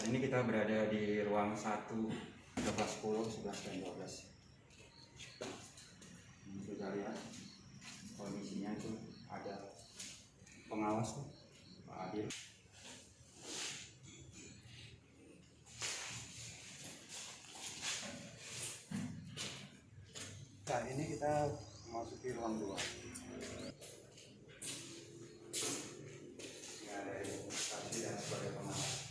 Ini kita berada di ruang 1, kelas 10, 11, dan 12. Ini kita lihat kondisinya itu ada pengawas tuh, Pak Adil. Nah, ini kita memasuki ruang 2. Ini ada saksi dan sebagai pengawas.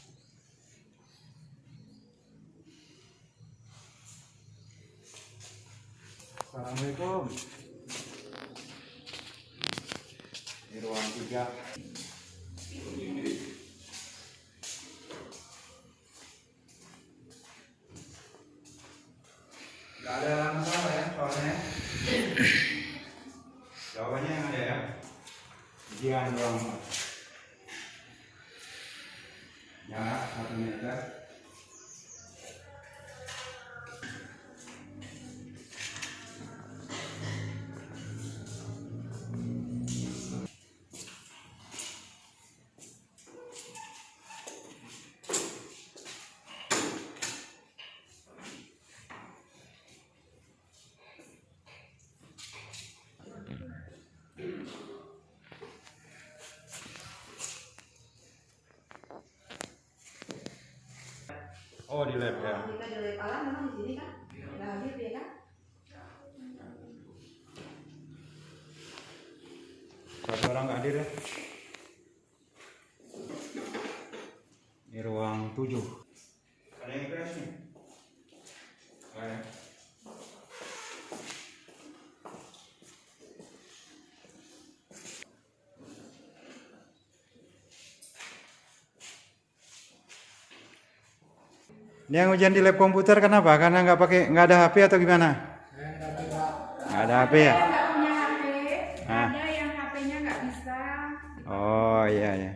Assalamualaikum. Di ruang 3. Gak ada masalah ya soalnya. Jawabannya yang ada ya. Ujian ruang 4. Jarak 1 meter. Oh, di lab ya. Kita di lab alam memang di sini kan. Udah hadir ya kan? Satu orang nggak hadir ya. Ini ruang 7. Ada yang keras nih? Ada. Ini yang ujian di lab komputer kenapa? Karena nggak ada HP atau gimana? Nggak ada HP ya? Nggak punya HP, ada yang HP-nya nggak bisa. Oh iya ya.